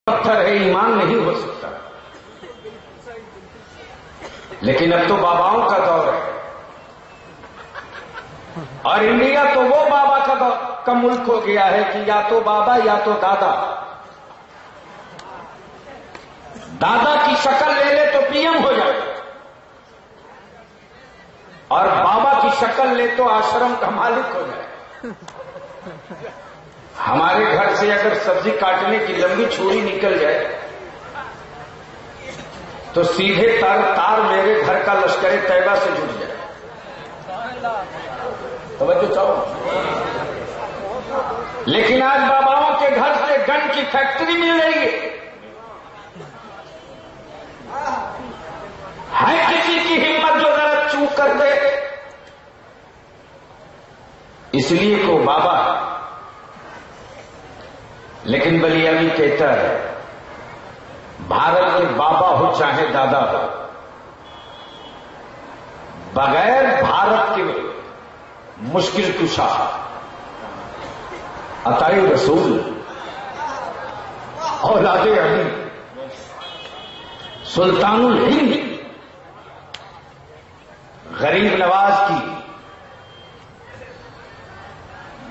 پتھر ہے، ایمان نہیں ہو سکتا. لیکن اب تو باباؤں کا دور ہے، اور انڈیا تو وہ بابا کا ملک ہو گیا ہے کہ یا تو بابا یا تو دادا. دادا کی شکل لے لے تو پی ایم ہو جائے، اور بابا کی شکل لے تو آشرم کا مالک ہو جائے. ہمارے گھر سے اگر سبزی کاٹنے کی لمبی چھری نکل جائے تو سیدھے تار میرے گھر کا لشکر طیبہ سے جڑ جائے. توجہ چاہو. لیکن آج باباؤں کے گھر سے گن کی فیکٹری مل رہی ہے. کسی کی ہمت جو ذرا چوک کر دے، اس لیے کو بابا. لیکن بلی علی کہتا ہے بھارت کے بابا ہو چاہے دادا ہو، بغیر بھارت کے مشکل کشا عطائے رسول اولاد علی سلطان الہند غریب نواز کی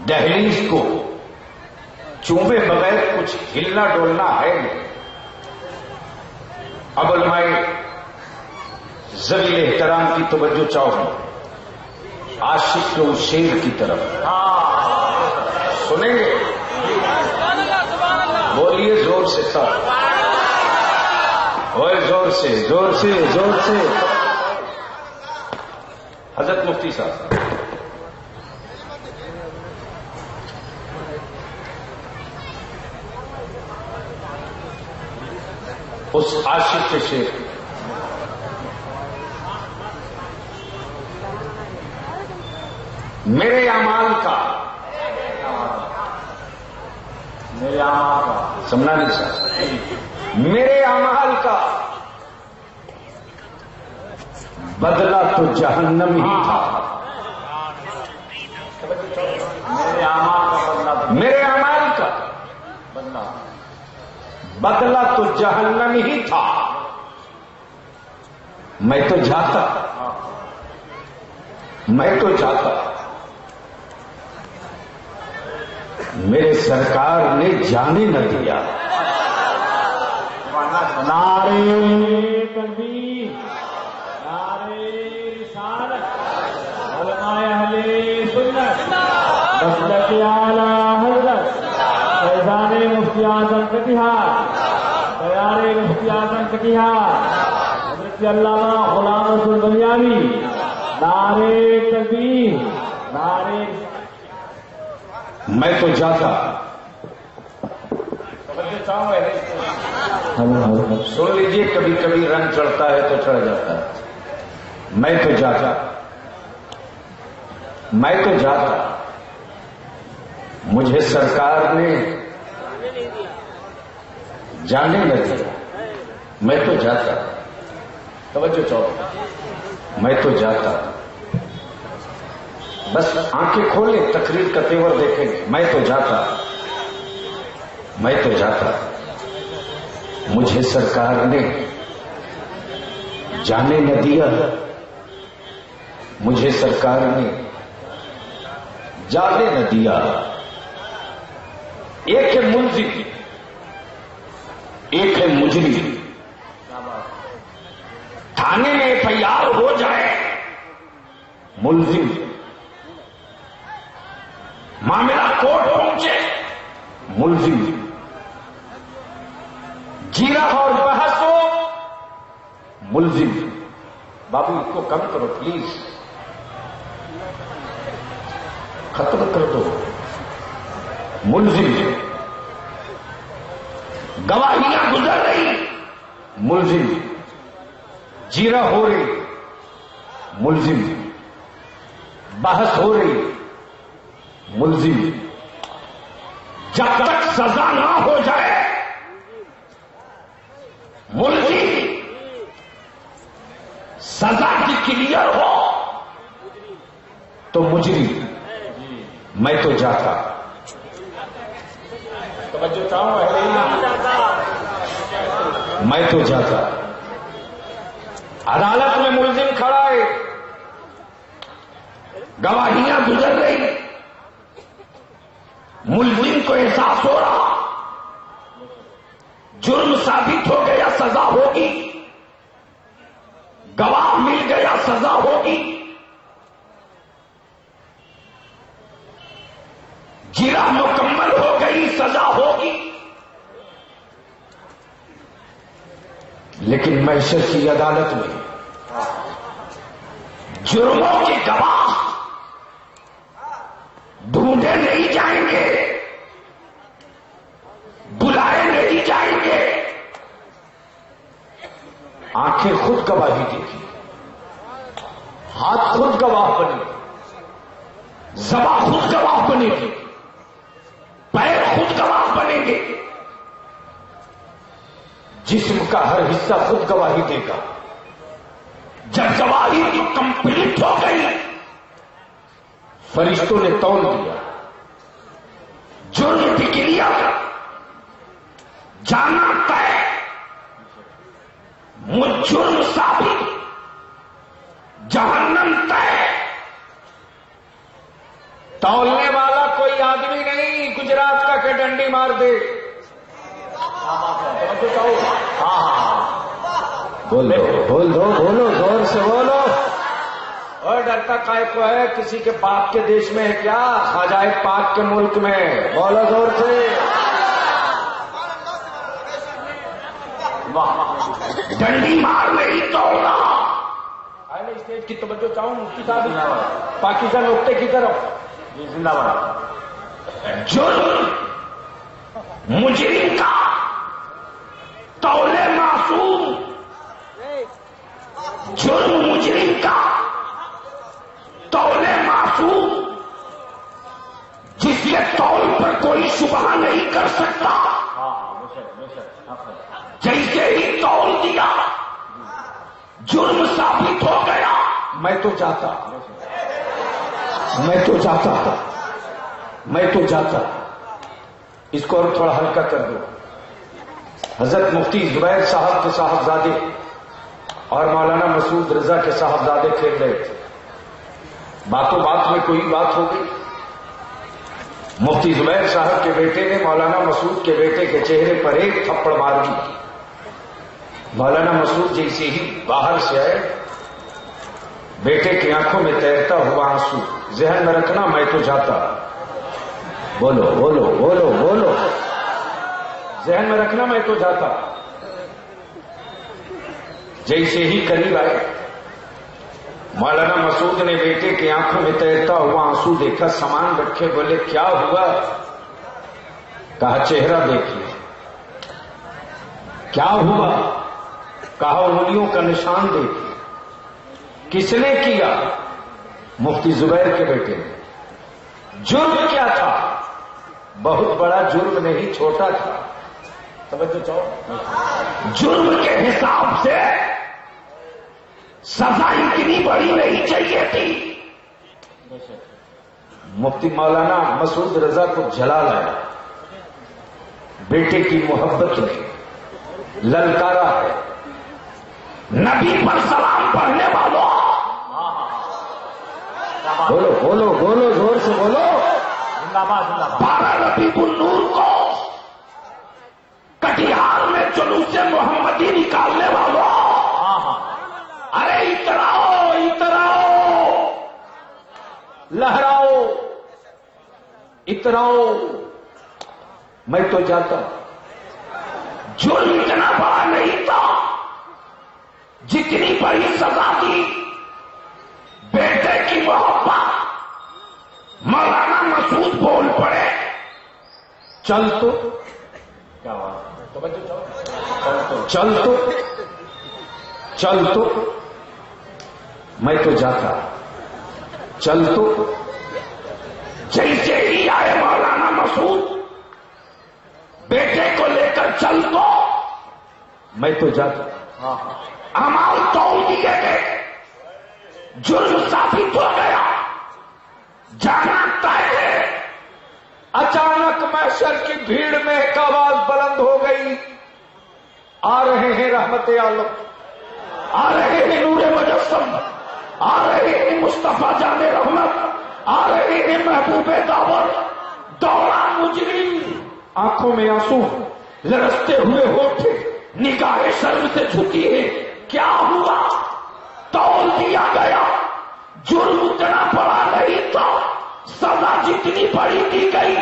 دہلیز کو چوبے بغیر کچھ ہلنا ڈولنا ہے نہیں. اب علماء ذویل احترام کی توجہ چاہو عاشق کے شیر کی طرف. سنیں گے؟ بولیے زور سے سب، اور زور سے زور سے زور سے. حضرت مفتی صاحب اس عاشق کے شیر میرے اعمال کا سمنا نہیں سکتا. میرے اعمال کا بدلہ تو جہنم ہی تھا. میرے اعمال کا بدلہ تو جہنم ہی تھا. میں تو جاتا میرے سرکار نے جانے نہ دیا. نعرے تکبیر، نعرے رسالت، علماء اہل سنت، مسلک اعلی حضرت فیضان مفتی اعظم کٹیہار، تیار مفتی اعظم کٹیہار حضرت علامہ غلام رسول بلیاوی. نعرے تکبیر، نعرے. میں تو جاتا. سن لیجیے، کبھی کبھی رنگ چڑھتا ہے تو چڑھ جاتا ہے. میں تو جاتا مجھے سرکار نے جانے نہ دیا. میں تو جاتا. توجہ چاہو. میں تو جاتا. بس آنکھیں کھولیں، تقریر کا تیور دیکھیں گے. میں تو جاتا مجھے سرکار نے جانے نہ دیا. مجھے سرکار نے جانے نہ دیا. ایک ہے ملزم، ایک ہے مجرم. تھانے میں FIR ہو جائے ملزم، معاملہ کورٹ پہنچے ملزم، جیرا اور بحث ہو ملزم. بابو اس کو کم کرو پلیز، ختم کر دو. ملزم، گواہیاں گزر رہی ملزم، جیرا ہو رہی ملزم، بحث ہو رہی ملزم. جب تک سزا نہ ہو جائے ملزم، سزا کی کلیئر ہو تو مجرم. میں تو جاتا. توجہ چاہوں میں تو جاتا. عدالت میں ملزم کھڑا ہے، گواہیاں گزر رہی، ملزم کو احساس ہو رہا جرم ثابت ہو گیا سزا ہوگی، گواہ مل گیا سزا ہوگی، جرم مکمل ہو گئی سزا ہوگی. لیکن محشر کی عدالت میں جرموں کے گواہ ڈھونڈے نہیں جائیں گے، بلائے نہیں جائیں گے. آنکھیں خود گواہی دے گی، ہاتھ خود گواہ بنے گی، زبان خود گواہ بنے گی، پیر خود گواہ بنیں گے، جسم کا ہر حصہ خود گواہی دے گا. جب گواہی کمپلیٹ ہو گئی، فرشتوں نے تول دیا، جرم بھی لیا، جانا طے، مجھ جرم ثابت، جہنم طے. تولنے والا کوئی آدمی نہیں گجرات کا کہ ڈنڈی مار دے. بولو بولو بولو، زور سے بولو. اور ڈرتا کائے کو ہے؟ کسی کے باپ کے دیش میں ہے کیا؟ خواجہ پاک کے ملک میں. بولو زور سے. ڈنڈی مار نہیں تو اسٹیج کی توجہ چاہوں مفتی صاحب پاکستان نقطے کی طرف. زندہ باد. جرم مجرم کا تولے معصوم، جرم مجرم کا تولے معصوم، جس کے تول پر کوئی شبہ نہیں کر سکتا. جیسے ہی تول دیا جرم ثابت ہو گیا. میں تو جاتا، میں تو جاتا، میں تو جاتا. اس کو اور تھوڑا ہلکا کر دو. حضرت مفتی زبیر صاحب کے صاحبزادے اور مولانا مسعود رضا کے صاحبزادے کھیل رہے تھے. باتوں بات میں کوئی بات ہو گئی. مفتی زبیر صاحب کے بیٹے نے مولانا مسعود کے بیٹے کے چہرے پر ایک تھپڑ مار دی. مولانا مسعود جیسے ہی باہر سے آئے، بیٹے کی آنکھوں میں تیرتا ہوا آنسو. ذہن میں رکھنا میں تو جاتا. بولو بولو بولو بولو. ذہن میں رکھنا میں تو جاتا. جیسے ہی قریب آئے، مولانا مسعود نے بیٹے کی آنکھوں میں تیرتا ہوا آنسو دیکھا، سامان رکھے. بولے کیا ہوا؟ کہا چہرہ دیکھیے. کیا ہوا؟ کہا انگلیوں کا نشان دیکھیے. کس نے کیا؟ مفتی زبیر کے بیٹے نے. جرم کیا تھا؟ بہت بڑا جرم نہیں، چھوٹا تھا. توجہ چاہو. جرم کے حساب سے سزا اتنی بڑی نہیں چاہیے تھی. مفتی مولانا مسعود رضا کو جلا لایا. بیٹے کی محبت نے للکارا ہے. نبی پر سلام پڑھنے والوں، بولو بولو بولو زور سے بولو. 12 ربیع النور کو کٹیہار میں جلوس محمدی نکالنے والوں، ارے اتراؤ اتراؤ، لہراؤ اتراؤ. میں تو جاتا. جرم اتنا بڑا نہیں تھا جتنی بڑی سزا دی. بیٹے کی محبت. مولانا مسعود بول پڑے چل تو. کیا چل تو چل تو. میں تو جاتا. چل تو. جیسے ہی آئے مولانا مسعود بیٹے کو لے کر چل تو. میں تو جاتا. اعمال تول دیے گئے، جرم ثابت ہو گیا، جانا طے ہے. اچانک محشر کی بھیڑ میں ایک آواز بلند ہو گئی، آ رہے ہیں رحمت عالم، آ رہے ہیں نور مجسم، آ رہے ہیں مصطفیٰ جان رحمت، آ رہے ہیں محبوب دعوت، دوران مجرم، آنکھوں میں آنسو، لرزتے ہوئے ہوٹھ، نگاہ شرم سے جھکی ہے، کیا ہوا؟ تول دیا گیا، جرم اتنا بڑا نہیں تھا، سزا جتنی بڑی دی گئی،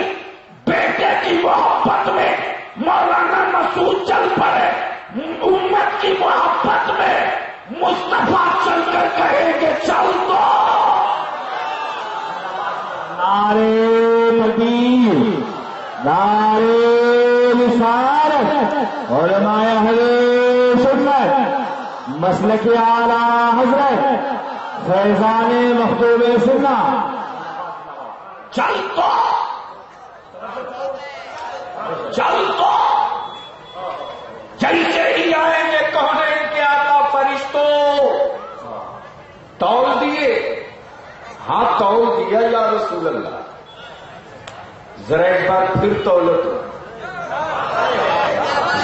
بیٹے کی محبت میں مولانا مسعود چل پڑے، امت کی محبت میں مصطفیٰ چل کر کہیں گے چل دو۔ نعرے تکبیر، نعرے رسالت، علماء اہل سنت، مسلک اعلیٰ حضرت فیضان مخدوم سنت، چل دو، چل دو۔ جیسے ہی آئیں گے کہنے کے آقا فرشتوں تول دیے، ہاں تول دیا یا رسول اللہ، ذرا ایک بار پھر تولو تو،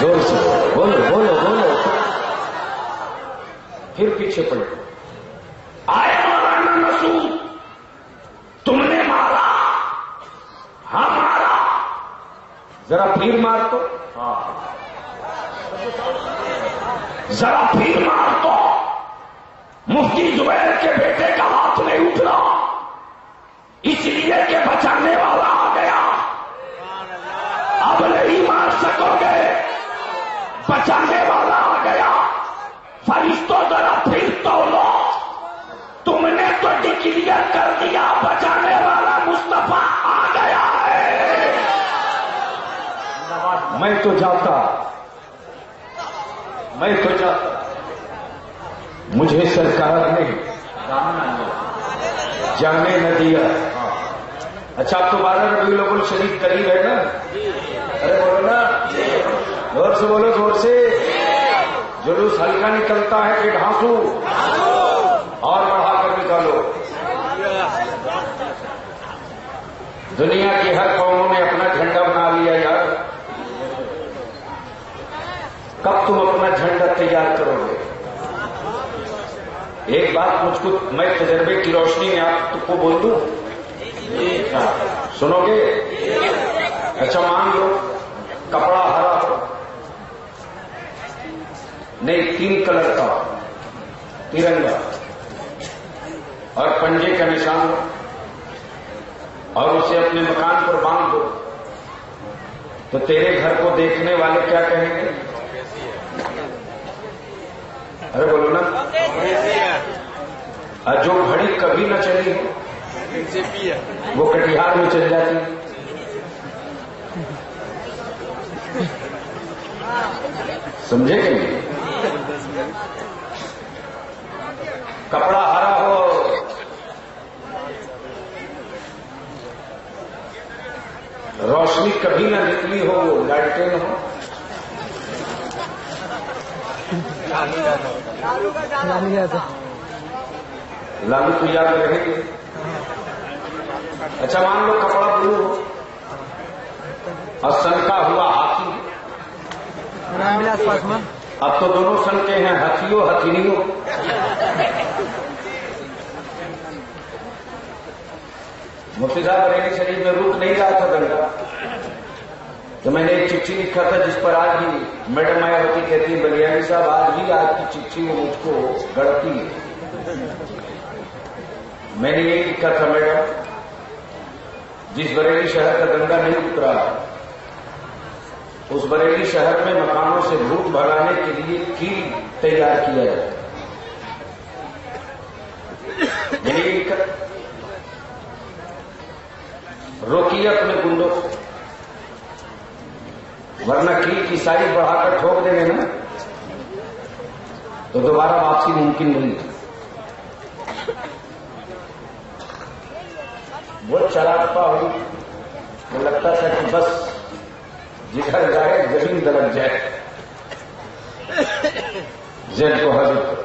زور سے بولو بولو بولو، پھر پیچھے پڑے، آئے مولانا مسعود تم نے مارا، ہاں مارا، ذرا پھر مار تو، ذرا پھر مار تو۔ مفتی زبیر کے بیٹے کا ہاتھ نہیں اٹھ رہا، اس لیے کہ بچانے والا آ گیا، اب نہیں مار سکو گے، بچانے والا آ گیا۔ فرشتوں ذرا پھر تولو، تم نے تو ڈکلیئر کر دیا بچانے والا مصطفیٰ آ گیا ہے۔ میں تو جاتا، میں تو جاتا، مجھے سرکار نے جانے نہ دیا۔ اچھا اب تو 12 ربیع الاول شریف قریب ہے نا، ارے بولو نا، زور سے بولو، زور سے۔ جلوس ہلکا نکلتا ہے کہ ڈھانسو، اور بڑھا کر نکالو۔ دنیا کی ہر قوموں نے اپنا جھنڈا بنا لیا یار، کب تم اپنا جھنڈا تیار کرو گے؟ ایک بات مجھ کو، میں تجربے کی روشنی میں آپ کو بول دوں، سنو گے؟ اچھا مان لو کپڑا ہرا ہو، نہیں 3 کلر کا ترنگا، اور پنجے کا نشان ہو، اور اسے اپنے مکان پر باندھ دو، تو تیرے گھر کو دیکھنے والے کیا کہیں گے؟ ارے بولو نا، جو گھڑی کبھی نہ چلی وہ کٹیہار میں چل جاتی، سمجھے کہ نہیں؟ کپڑا ہرا ہو، روشنی کبھی نہ نکلی ہو، وہ لالٹین ہو، لالو تو یاد رہے گی۔ اچھا مان لو کپڑا بلو ہو اور سنکا ہوا ہاتھی، اب تو دونوں سنکے ہیں، ہتھیوں ہتھینیوں۔ مفتی صاحب بریلی شریف میں رک نہیں رہا تھا گنگا، تو میں نے ایک چٹھی لکھا تھا جس پر آج بھی میڈم مایاوتی کہتی ہے بلیانی صاحب آج بھی آپ کی چٹھی مجھ کو گڑتی ہے۔ میں نے یہی لکھا تھا میڈم، جس بریلی شہر کا گنگا نہیں اترا اس بریلی شہر میں مکانوں سے بھوت بھگانے کے لیے کیل تیار کیا جائے۔ میں نے یہی لکھا، روکیے اپنے گنڈوں کو، ورنہ کیل کی سائز بڑھا کر ٹھوک دیں گے نا تو دوبارہ واپسی ممکن نہیں ہے۔ وہ چراغپا ہوئی، وہ لگتا تھا کہ بس جدھر جائے زمین دلک جائے، زید کو حضرت کرو۔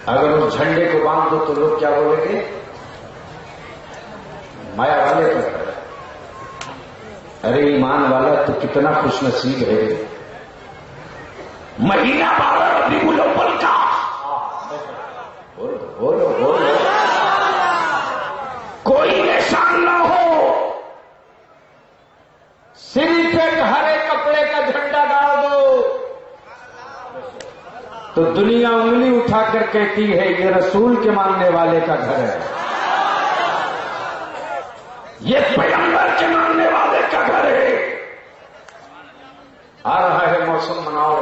اگر اس جھنڈے کو باندھ دو تو لوگ کیا بولیں گے؟ مایا والے کو کرے، ارے ایمان والا تو کتنا خوش نصیب ہے، مہینہ 12 ربیع الاول کا، بولو کوئی نشان نہ ہو، صرف ایک ہرے کپڑے کا جھنڈا ڈال دو تو دنیا انگلی اٹھا کر کہتی ہے یہ رسول کے ماننے والے کا گھر ہے، یہ پیغمبر کے ماننے والے کا گھر ہے۔ آ رہا ہے موسم، مناؤ،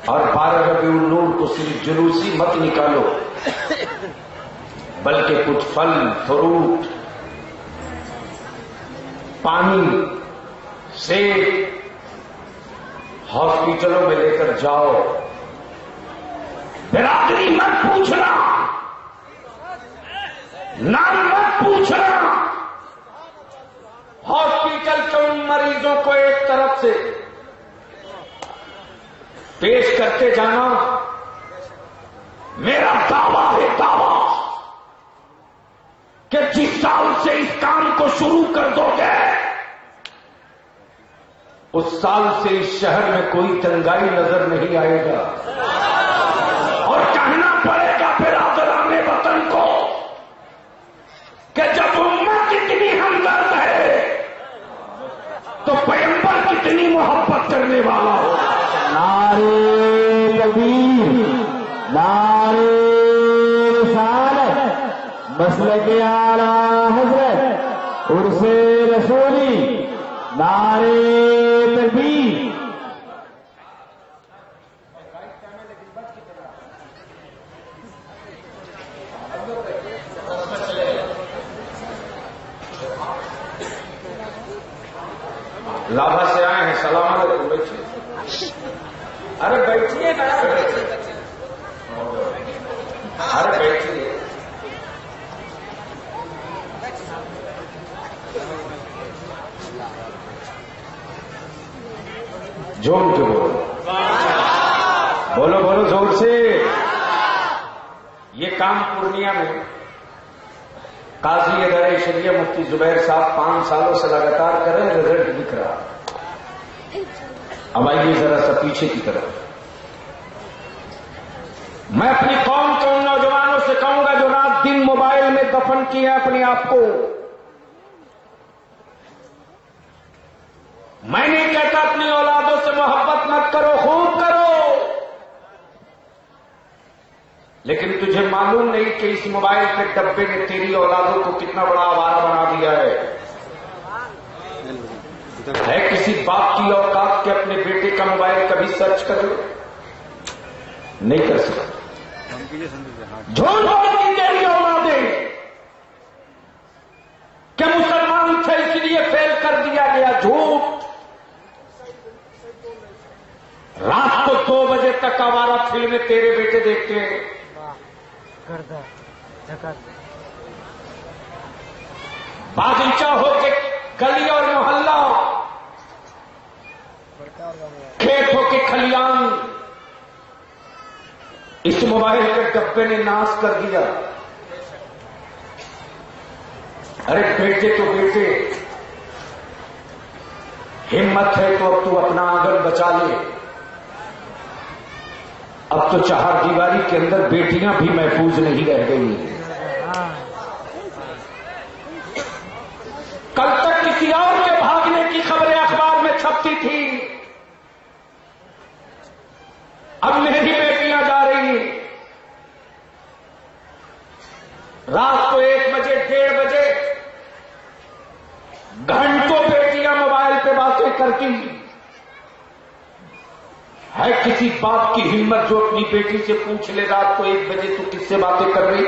اور 12 ربیع النور کو صرف جلوسی مت نکالو، بلکہ کچھ پھل فروٹ، پانی، سیب ہاسپٹلوں میں لے کر جاؤ۔ برادری مت پوچھنا، نام مت پوچھنا، ہاسپٹل کے ان مریضوں کو ایک طرف سے پیش کرتے جانا۔ میرا دعویٰ ہے، دعویٰ کہ جس سال سے اس کام کو شروع کر دو گے اس سال سے اس شہر میں کوئی تنگائی نظر نہیں آئے گا، اور کہنا پڑے گا برادران وطن کو کہ جب امت اتنی ہمدرد ہے تو پیغمبر کتنی محبت کرنے والا ہو۔ نعرے تکبیر، نعرے رسالت، مسلک اعلیٰ حضرت، عرس رسولی، نعرے تکبیر۔ لابھا سے آئے ہیں، سلام علیکم، بیٹھیے، ارے بیٹھیے نا، ارے بیٹھیے، جوم کے بولو بولو زور سے۔ یہ کام پورنیہ میں قاضی ادارے شریعہ مفتی زبیر صاحب 5 سالوں سے لگاتار کر رہے ہیں، رزلٹ دکھ رہا۔ اب آئیے ذرا سا پیچھے کی طرف۔ میں اپنی قوم کے ان نوجوانوں سے کہوں گا جو رات دن موبائل میں دفن کیے اپنے آپ کو، میں نہیں کہتا اپنی اولادوں سے محبت مت کرو، خوب کرو، لیکن تجھے معلوم نہیں کہ اس موبائل کے ڈبے نے تیری اولادوں کو کتنا بڑا آوارہ بنا دیا ہے۔ کسی باپ کی اوقات کے اپنے بیٹے کا موبائل کبھی سرچ کر لو؟ نہیں کر سکتا۔ جھوٹ بولتی تیری اولادیں کہ مسلمان تھے اس لیے فیل کر دیا گیا، جھوٹ۔ رات کو 2 بجے تک آوارہ فلمیں تیرے بیٹے دیکھتے ہیں، باغیچہ ہو کے گلی اور محلہ، کھیت ہو کے کھلیان، اس موبائل کے ڈبے نے ناش کر دیا۔ ارے بیٹے تو بیٹے، ہمت ہے تو اب تو اپنا آنگن بچا لے۔ اب تو 4 دیواری کے اندر بیٹیاں بھی محفوظ نہیں رہ گئی۔ کل تک کسی اور کے بھاگنے کی خبریں اخبار میں چھپتی تھی، اب میری بیٹیاں جا رہی ہیں۔ رات کو 1 بجے 1:30 بجے گھنٹوں بیٹیاں موبائل پہ باتیں کرتی۔ ہے کسی باپ کی ہمت جو اپنی بیٹی سے پوچھ لے رات کو 1 بجے تو کس سے باتیں کر رہی؟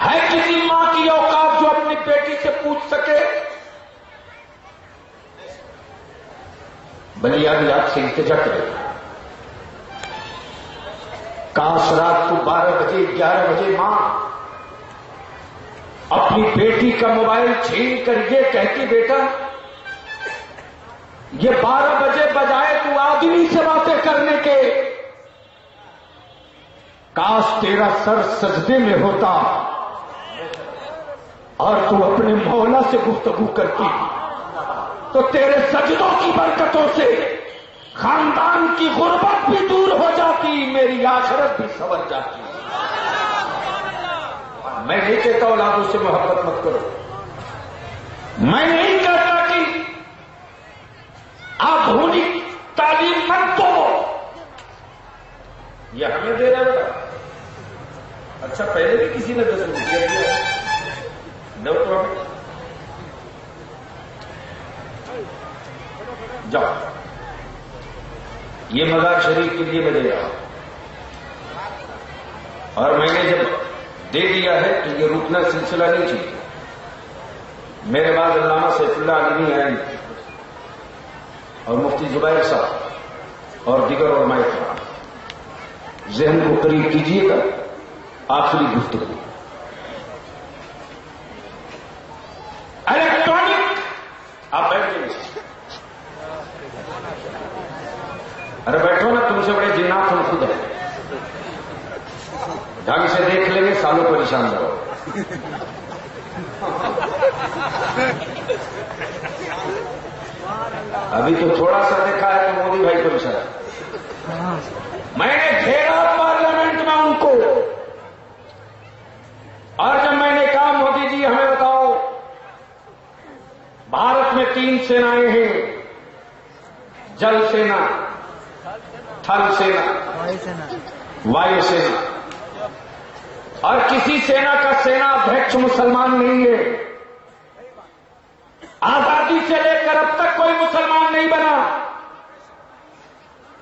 ہے کسی ماں کی اوقات جو اپنی بیٹی سے پوچھ سکے؟ بلیاں آپ سے التجا کرے، کاش رات کو 12 بجے 11 بجے ماں اپنی بیٹی کا موبائل چھین کر یہ کہتی بیٹا یہ 12 بجے بجائے تو آدمی سے باتیں کرنے کے کاش تیرا سر سجدے میں ہوتا اور تو اپنے مولا سے گفتگو کرتی۔ تو تیرے سجدوں کی برکتوں سے خاندان کی غربت بھی دور ہو جاتی، میری آخرت بھی سنور جاتی۔ میں نہیں کہتا اولادوں سے محبت مت کرو، میں نہیں کہتا کہ آپ ہونی تعلیم مت دو، یہ ہمیں دے رہا ہے۔ اچھا پہلے بھی کسی نے 10 روپیہ دیا دو تو ہمیں جاؤ، یہ مزار شریف کے لیے میں دے رہا ہوں، اور میں نے جب دے دیا ہے تو یہ رکنا سلسلہ نہیں چاہیے۔ میرے بعد علامہ سیف اللہ علیمی آئیں اور مفتی زبیر صاحب اور دیگر علماء کرام، ذہن کو قریب کیجیے گا، آخری گفتگو الیکٹرانک۔ آپ بیٹھ جائیے، ارے بیٹھو نا، تم سے بڑے جنات ہم خود ہیں، ڈھنگ سے دیکھ لیں گے، سالوں پریشان رہو۔ ابھی تو تھوڑا سا دیکھا ہے تو مودی بھائی پریشان، میں نے گھیرا پارلیمنٹ میں ان کو، اور جب میں نے کہا مودی جی ہمیں بتاؤ، بھارت میں 3 سینائیں ہیں، جل سینا، تھل سینا، وایو سینا، اور کسی سینا کا سینا ادھیکش مسلمان نہیں ہے۔ آزادی سے لے کر اب تک کوئی مسلمان نہیں بنا،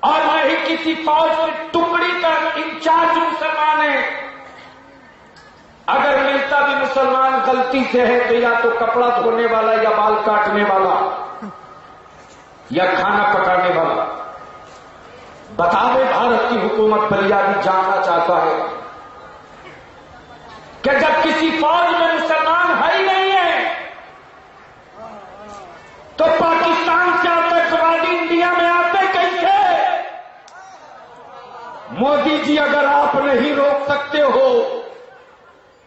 اور نہ ہی کسی فوج کی ٹکڑی کا انچارج مسلمان ہے۔ اگر ملتا بھی مسلمان غلطی سے ہے تو یا تو کپڑا دھونے والا، یا بال کاٹنے والا، یا کھانا پکانے والا۔ بتا دے بھارت کی حکومت بلیادی جاننا چاہتا ہے کہ جب کسی فوج میں مسلمان ہے ہی نہیں ہے تو پاکستان سے آتنکوادی انڈیا میں آتے کیسے؟ مودی جی اگر آپ نہیں روک سکتے ہو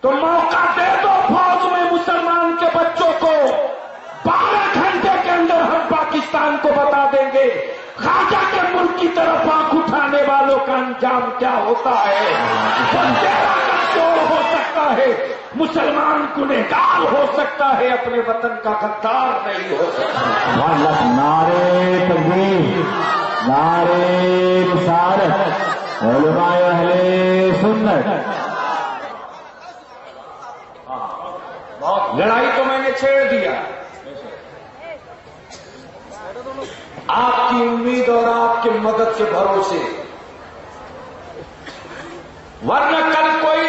تو موقع دے دو فوج میں مسلمان کے بچوں کو، 12 گھنٹے کے اندر ہم پاکستان کو بتا دیں گے خواجہ کے ملک کی طرف آنکھ اٹھانے والوں کا انجام کیا ہوتا ہے۔ بندیرا کا چور ہو سکتا ہے، مسلمان گنہگار ہو سکتا ہے، اپنے وطن کا غدار نہیں ہو سکتا۔ نعرے تکبیر، نعرے رسالت، علماء اہل سنت۔ لڑائی تو میں نے چھیڑ دیا، آپ کی امید اور آپ کی مدد کے بھروسے، ورنہ کل کوئی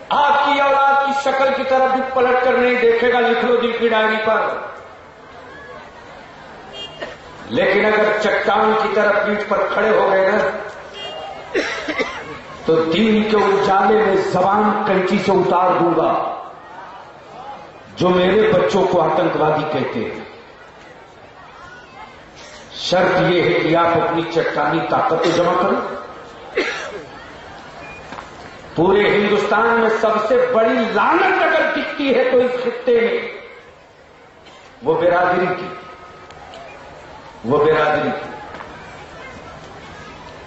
آپ کی اولاد کی شکل کی طرف بھی پلٹ کر نہیں دیکھے گا، لکھ لو دل کی ڈائری پر۔ لیکن اگر چٹان کی طرف پیٹھ پر کھڑے ہو گئے نا تو دین کے اجالے میں زبان کنچی سے اتار دوں گا جو میرے بچوں کو آتنکوادی کہتے ہیں۔ شرط یہ ہے کہ آپ اپنی چٹانی طاقت جمع کریں۔ پورے ہندوستان میں سب سے بڑی لعنت اگر دکھتی ہے تو اس خطے میں وہ برادری کی،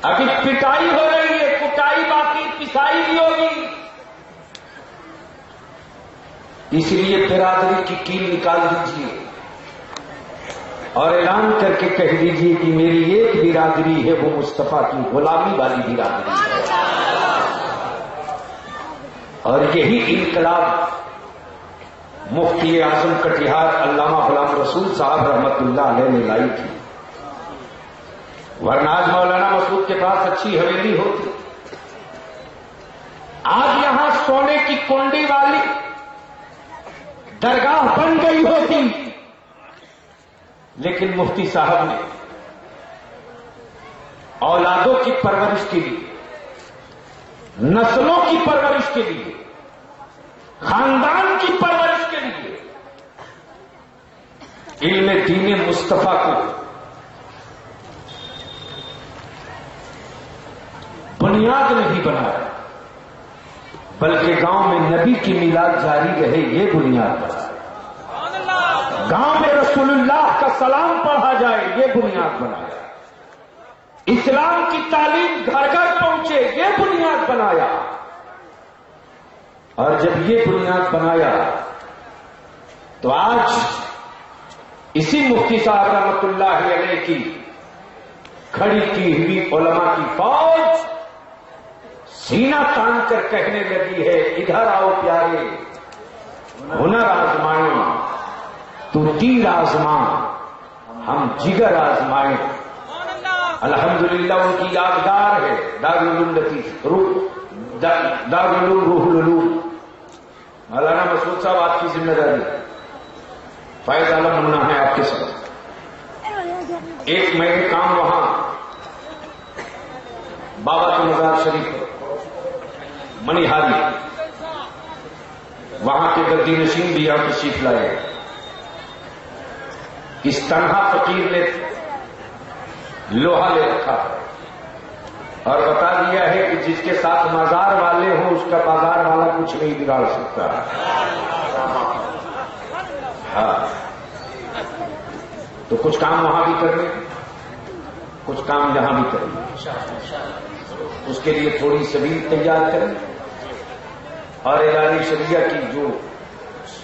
ابھی پٹائی ہو رہی ہے، کٹائی باقی، پسائی بھی ہوگی۔ اس لیے برادری کی کیل نکال دیجیے اور اعلان کر کے کہہ دیجیے کہ میری ایک برادری ہے، وہ مصطفیٰ کی غلامی والی برادری ہے۔ اور یہی انقلاب مفتی اعظم کٹیہار علامہ غلام رسول صاحب رحمت اللہ علیہ نے لائی تھی، ورنہ آج مولانا مسعود کے پاس اچھی حویلی ہوتی، آج یہاں سونے کی کنڈی والی درگاہ بن گئی ہوتی۔ لیکن مفتی صاحب نے اولادوں کی پرورش کے لیے، نسلوں کی پرورش کے لیے، خاندان کی پرورش کے لیے علم دین مصطفیٰ کو بنیاد نہیں بنایا، بلکہ گاؤں میں نبی کی میلاد جاری رہے یہ بنیاد بنایا۔ گاؤں میں رسول اللہ کا سلام پڑھا جائے، یہ بنیاد بنایا۔ اسلام کی تعلیم گھر گھر پہنچے، یہ بنیاد بنایا۔ اور جب یہ بنیاد بنایا تو آج اسی مفتی صاحب رحمۃ اللہ علیہ کی کھڑی کی ہوئی علماء کی فوج سینہ تان کر کہنے لگی ہے، ادھر آؤ پیارے، ہنر آزمائیں، تو تیر آزما، ہم جگر آزمائیں۔ الحمدللہ ان کی یادگار ہے دارالعلوم روح العلوم۔ مولانا مسعود صاحب آپ کی ذمہ داری، فائز عالم منا ہے آپ کے ساتھ۔ ایک مہینے کام وہاں بابا کے مزار شریف منیہاری، وہاں کے گدی نشین بھی یہاں تشریف لائے۔ اس تنہا فقیر نے لوہا لے رکھا اور بتا دیا ہے کہ جس کے ساتھ مزار والے ہوں اس کا بازار والا کچھ نہیں بگاڑ سکتا۔ ہاں، تو کچھ کام وہاں بھی کریں، کچھ کام یہاں بھی کریں، اس کے لیے تھوڑی سبیل تیار کریں۔ اور ادارے شریعہ کی جو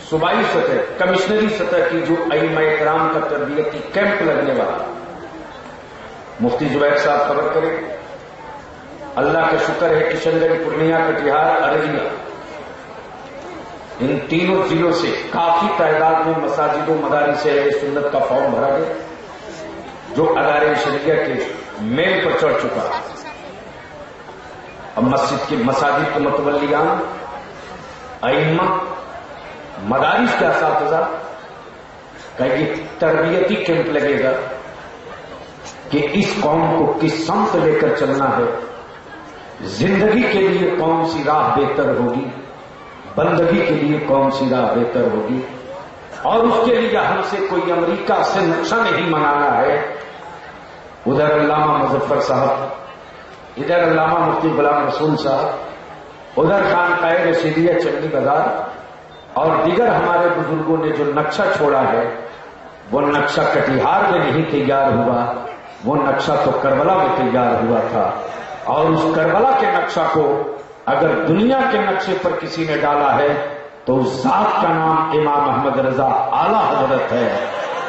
صوبائی سطح، کمشنری سطح کی جو ائمہ کرام کا تربیتی کیمپ لگنے والا، مفتی زبیر صاحب خبر کریں۔ اللہ کا شکر ہے کشن گنج، پورنیہ، کٹیہار، ارریہ، ان تینوں ضلعوں سے کافی تعداد میں مساجد و مدارس اہل سنت کا فارم بھرا گیا، جو ادارے شریعہ کے میل پر چڑھ چکا۔ اب مساجد کے متولیان، ائمہ، مدارس کے اساتذہ کا یہ تربیتی کیمپ لگے گا کہ اس قوم کو کس سمت لے کر چلنا ہے، زندگی کے لیے کون سی راہ بہتر ہوگی، بندگی کے لیے کون سی راہ بہتر ہوگی، اور اس کے لیے ہم سے کوئی امریکہ سے نقشہ نہیں منانا ہے۔ ادھر علامہ مظفر صاحب، ادھر علامہ مفتی غلام رسول صاحب، ادھر خانقاہ رشیدیہ چنڈی بازار، اور دیگر ہمارے بزرگوں نے جو نقشہ چھوڑا ہے وہ نقشہ کٹیہار میں نہیں تیار ہوا، وہ نقشہ تو کربلا میں تیار ہوا تھا۔ اور اس کربلا کے نقشہ کو اگر دنیا کے نقشے پر کسی نے ڈالا ہے تو اس ذات کا نام امام احمد رضا اعلی حضرت ہے،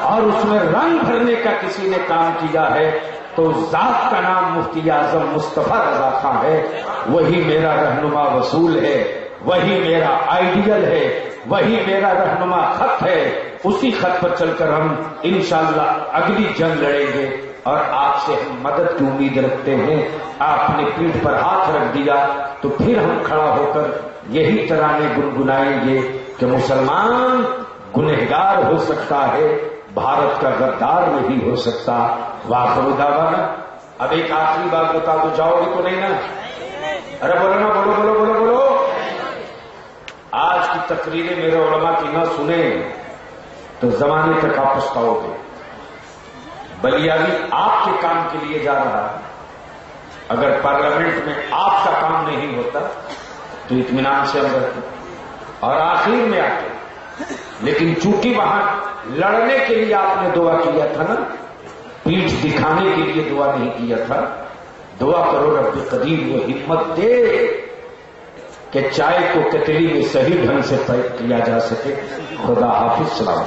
اور اس میں رنگ بھرنے کا کسی نے کام کیا ہے تو اس ذات کا نام مفتی اعظم مصطفیٰ رضا خان ہے۔ وہی میرا رہنما وصول ہے، وہی میرا آئیڈیل ہے، وہی میرا رہنما خط ہے۔ اسی خط پر چل کر ہم انشاءاللہ اگلی جنگ لڑیں گے، اور آپ سے ہم مدد کی امید رکھتے ہیں۔ آپ نے پیٹھ پر ہاتھ رکھ دیا تو پھر ہم کھڑا ہو کر یہی ترانے گنگنائیں گے کہ مسلمان گنہگار ہو سکتا ہے، بھارت کا غدار نہیں ہو سکتا۔ وآخر دعوانا۔ اب ایک آخری بات بتا دو، جاؤ گے تو نہیں نا؟ ارے بولو نا، بولو بولو بولو بولو۔ آج کی تقریریں میرے علماء کی نہ سنیں تو زمانے تک آپ پچھتاؤ گے۔ بلیاوی آپ کے کام کے لیے جا رہا ہے، اگر پارلیمنٹ میں آپ کا کام نہیں ہوتا تو اطمینان سے ہم رہتے، اور آخر میں آتے۔ لیکن چونکہ وہاں لڑنے کے لیے آپ نے دعا کیا تھا نا، پیٹھ دکھانے کے لیے دعا نہیں کیا تھا۔ دعا کرو رب قدیر وہ ہمت دے کہ چائے کو کتلی میں صحیح ڈھنگ سے پیک کیا جا سکے۔ خدا حافظ، سلام۔